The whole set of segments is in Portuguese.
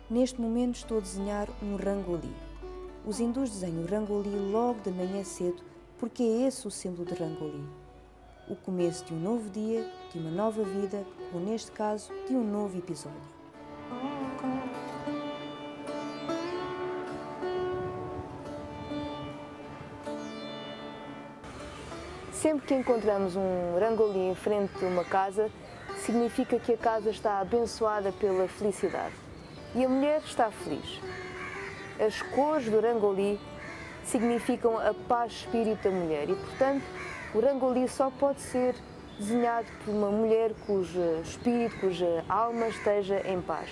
Neste momento estou a desenhar um rangoli. Os hindus desenham o rangoli logo de manhã cedo porque é esse o símbolo de rangoli. O começo de um novo dia, de uma nova vida, ou neste caso, de um novo episódio. Sempre que encontramos um rangoli em frente de uma casa, significa que a casa está abençoada pela felicidade. E a mulher está feliz. As cores do rangoli significam a paz de espírito da mulher e, portanto, o rangoli só pode ser desenhado por uma mulher cujo espírito, cuja alma esteja em paz.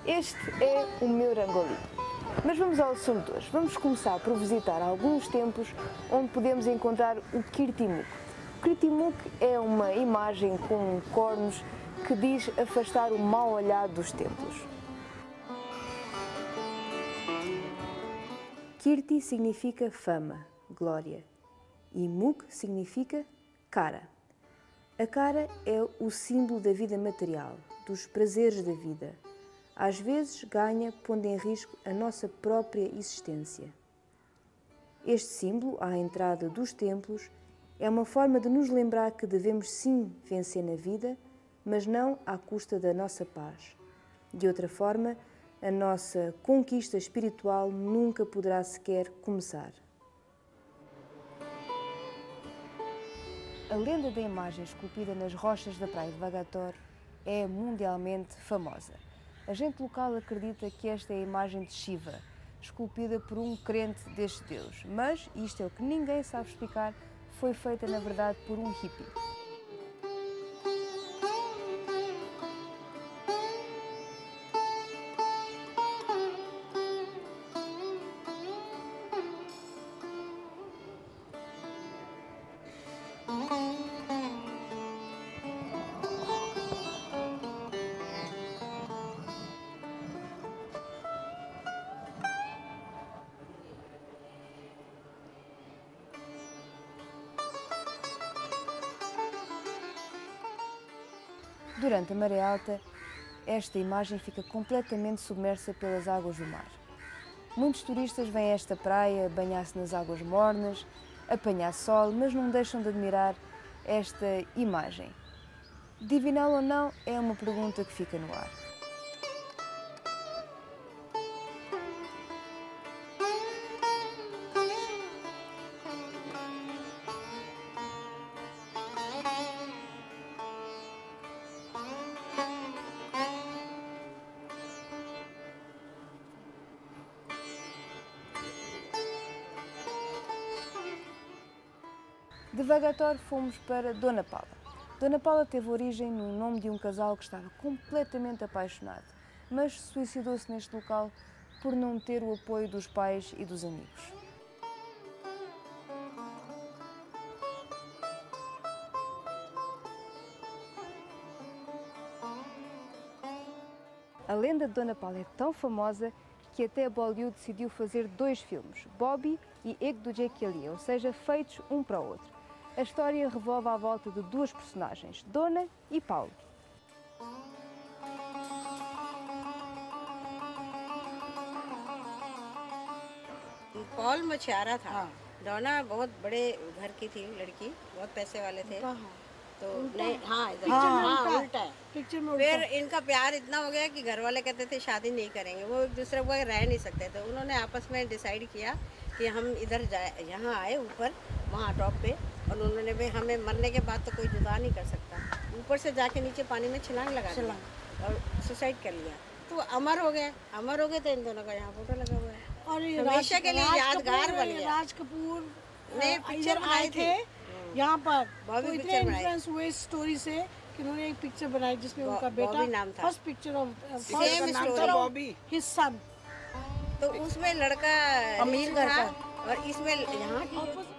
Este é o meu rangoli. Mas vamos ao assunto de hoje. Vamos começar por visitar alguns templos onde podemos encontrar o Kirti Mukh. O Kirti Mukh é uma imagem com cornos que diz afastar o mau olhar dos templos. Kirti significa fama, glória, e Mukh significa cara. A cara é o símbolo da vida material, dos prazeres da vida. Às vezes ganha pondo em risco a nossa própria existência. Este símbolo, à entrada dos templos, é uma forma de nos lembrar que devemos sim vencer na vida, mas não à custa da nossa paz. De outra forma, a nossa conquista espiritual nunca poderá sequer começar. A lenda da imagem esculpida nas rochas da praia de Vagator é mundialmente famosa. A gente local acredita que esta é a imagem de Shiva, esculpida por um crente deste deus, mas isto é o que ninguém sabe explicar, foi feita na verdade por um hippie. Durante a maré alta, esta imagem fica completamente submersa pelas águas do mar. Muitos turistas vêm a esta praia banhar-se nas águas mornas, apanhar sol, mas não deixam de admirar esta imagem. Divinal ou não, é uma pergunta que fica no ar. De Vagator fomos para Dona Paula. Dona Paula teve origem no nome de um casal que estava completamente apaixonado, mas suicidou-se neste local por não ter o apoio dos pais e dos amigos. A lenda de Dona Paula é tão famosa que até Bollywood decidiu fazer 2 filmes, Bobby e Ek Duje Ke Liye, ou seja, feitos um para o outro. A história revolve à volta de 2 personagens, Dona e Paulo. Paul मछुआरा था। डोना बहुत बड़े घर की थी लड़की, बहुत पैसे वाले थे। तो नहीं, हाँ इधर हाँ उल्टा है पिक्चर में। फिर इनका प्यार इतना हो गया कि घर वाले कहते थे शादी नहीं करेंगे, वो एक दूसरे को रह नहीं सकते थे। उन्होंने आपस में डिसाइड किया कि हम इधर जाए, यहाँ आए ऊपर वहाँ टॉप पे, और उन्होंने भी हमें मरने के बाद तो कोई जुदा नहीं कर सकता, ऊपर से जाके नीचे पानी में छलांग लगा दिया और सुसाइड कर लिया। तो अमर हो गए तो इन दोनों का यहाँ फोटो लगा हुआ है और हमेशा के लिए यादगार बन गया। राज कपूर ने पिक्चर आए थे यहाँ पर, बॉबी वो इतने पिक्चर बनाई। इन्फ्लुएंस हुए इस स्टोरी से कि उन्होंने एक पिक्चर बनाई जिसमें उनका बेटा, बॉबी नाम था। First picture of same story. Bobby, his son. तो उसमें लड़का अमीर रिच घर था का। और इसमें यहाँ की जो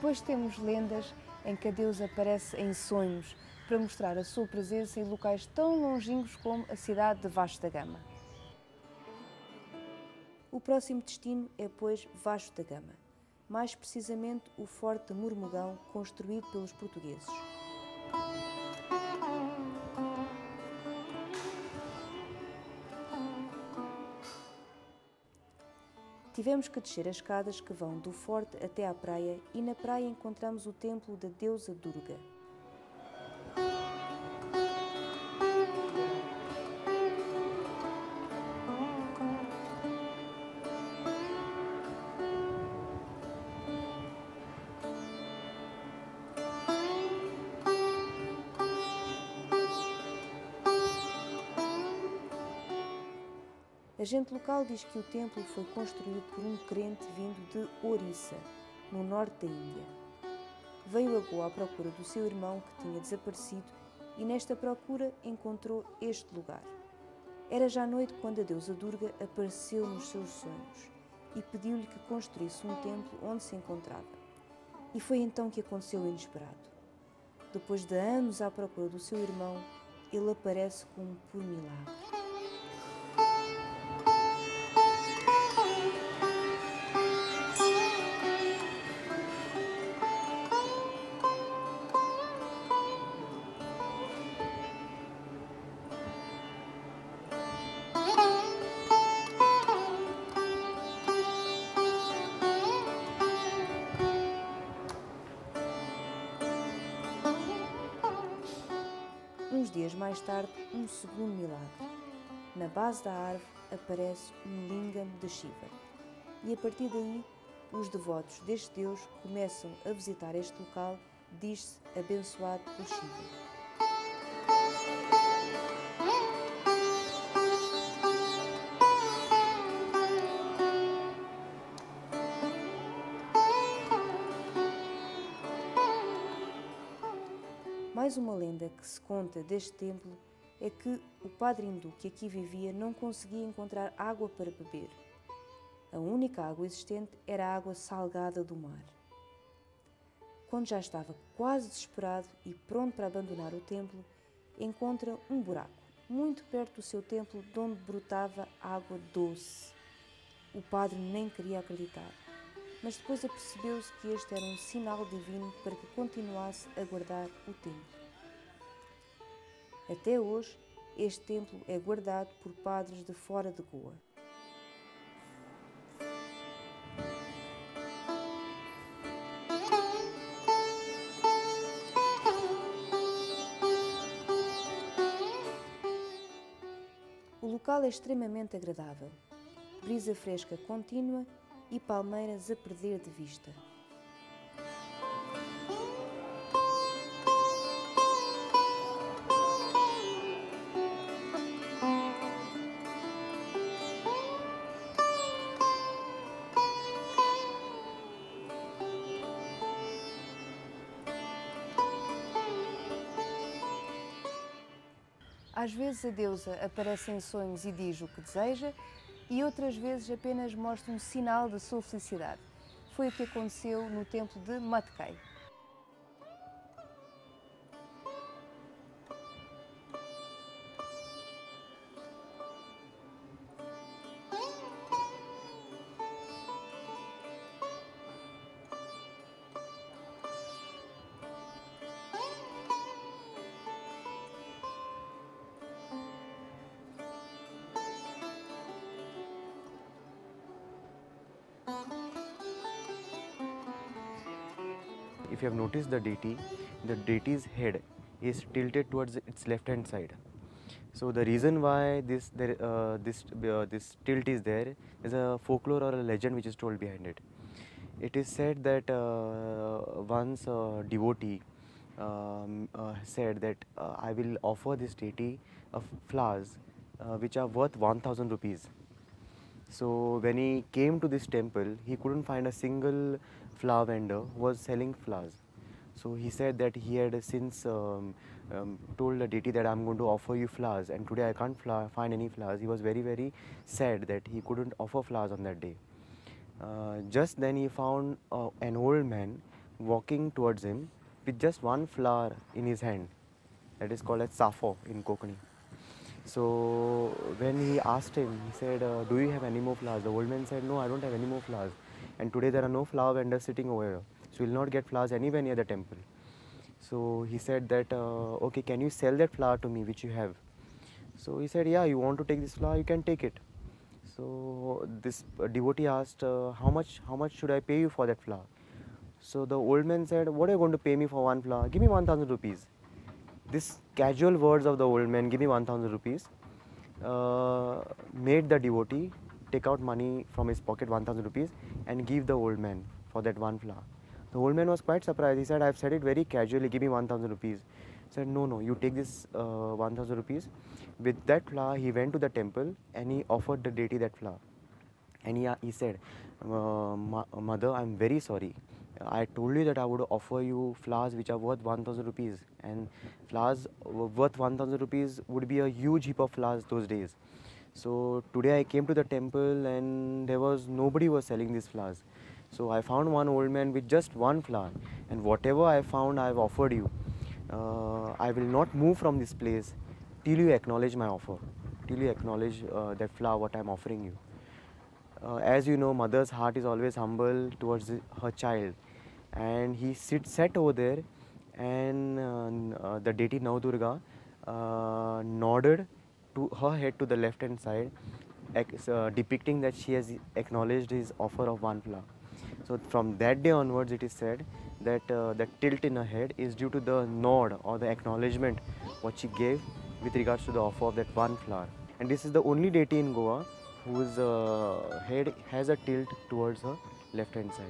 Depois temos lendas em que a deusa aparece em sonhos para mostrar a sua presença em locais tão longínquos como a cidade de Vasco da Gama. O próximo destino é, pois, Vasco da Gama, mais precisamente o Forte de Mormugão, construído pelos portugueses. Tivemos que descer as escadas que vão do forte até à praia e na praia encontramos o templo da deusa Durga. A gente local diz que o templo foi construído por um crente vindo de Orissa, no norte da Índia. Veio a Goa à procura do seu irmão que tinha desaparecido e nesta procura encontrou este lugar. Era já noite quando a deusa Durga apareceu nos seus sonhos e pediu-lhe que construísse um templo onde se encontrava. E foi então que aconteceu o inesperado. Depois de anos à procura do seu irmão, ele aparece como por milagre. Uns dias mais tarde, um segundo milagre. Na base da árvore aparece um lingam de Shiva. E a partir daí, os devotos deste deus começam a visitar este local, diz-se abençoado por Shiva. Mais uma lenda que se conta deste templo é que o padre hindu que aqui vivia não conseguia encontrar água para beber. A única água existente era a água salgada do mar. Quando já estava quase desesperado e pronto para abandonar o templo, encontra um buraco, muito perto do seu templo, de onde brotava água doce. O padre nem queria acreditar, mas depois apercebeu-se que este era um sinal divino para que continuasse a guardar o templo. Até hoje, este templo é guardado por padres de fora de Goa. O local é extremamente agradável, brisa fresca contínua e palmeiras a perder de vista. Às vezes a deusa aparece em sonhos e diz o que deseja e outras vezes apenas mostra um sinal da sua felicidade. Foi o que aconteceu no templo de Matkai. if you have noticed the deity's head is tilted towards its left hand side. So the reason why this tilt is there is a folklore or a legend which is told behind it. It is said that once a devotee said that I will offer this deity of flowers which are worth 1000 rupees. So when he came to this temple, he couldn't find a single flower vendor who was selling flowers. So he said that he had since told the deity that I'm going to offer you flowers, and today I can't find any flowers. He was very, very sad that he couldn't offer flowers on that day. Just then he found an old man walking towards him with just one flower in his hand. That is called as sappho in Konkani. So when he asked him, he said, do you have any more flowers? The old man said, no, I don't have any more flowers. And today there are no flower vendors sitting over here. So you will not get flowers anywhere near the temple. So he said that, okay, can you sell that flower to me which you have? So he said, yeah, you want to take this flower, you can take it. So this devotee asked, how much should I pay you for that flower? So the old man said, what are you going to pay me for one flower? Give me 1000 rupees. This casual words of the old man, give me 1000 rupees, made the devotee take out money from his pocket, 1000 rupees, and give the old man for that one flower. The old man was quite surprised. He said, I have said it very casually, give me 1000 rupees. He said, no, you take this 1000 rupees. With that flower, he went to the temple and he offered the deity that flower. And he said, Mother, I am very sorry. I told you that I would offer you flowers which are worth 1000 rupees, and flowers worth 1000 rupees would be a huge heap of flowers those days. So today I came to the temple and there was nobody was selling these flowers. So I found one old man with just one flower, and whatever I found I have offered you. I will not move from this place till you acknowledge my offer, till you acknowledge that flower what I am offering you. As you know, mother's heart is always humble towards her child, and he sat over there, and the deity Navdurga nodded to her head to the left hand side, depicting that she has acknowledged his offer of one flower. So from that day onwards, it is said that the tilt in her head is due to the nod or the acknowledgement what she gave with regards to the offer of that one flower. And this is the only deity in Goa whose head has a tilt towards her left hand side.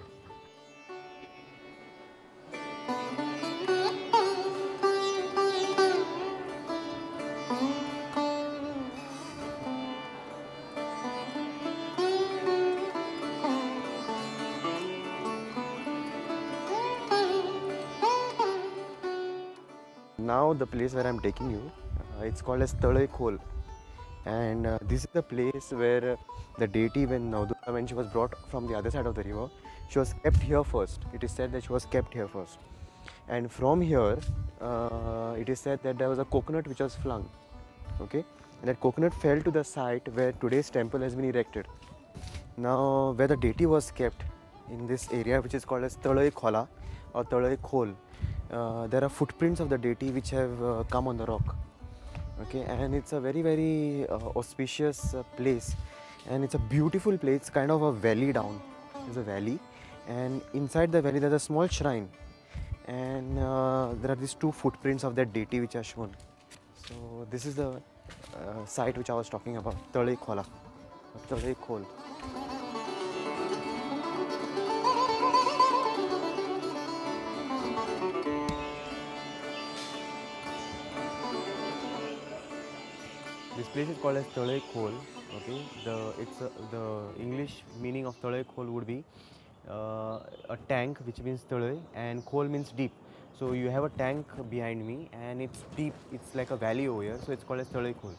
Now the place where I am taking you, it's called as Talai Khol. And this is the place where the deity, when she was brought from the other side of the river, she was kept here first. It is said that she was kept here first. And from here, it is said that there was a coconut which was flung. Okay, and that coconut fell to the site where today's temple has been erected. Now, where the deity was kept in this area, which is called as Talai Khola or Talai Khol, there are footprints of the deity which have come on the rock. Okay, and it's a very, very auspicious place, and it's a beautiful place. It's kind of a valley down. There's a valley, and inside the valley there's a small shrine, and there are these two footprints of that deity which are shown. So this is the site which I was talking about, Talai Khola, Talai Khol. This place is called as Talai Khol. Okay, the English meaning of Talai Khol would be a tank, which means Talai, and Khol means deep. So you have a tank behind me, and it's deep. It's like a valley over here, so it's called as Talai Khol.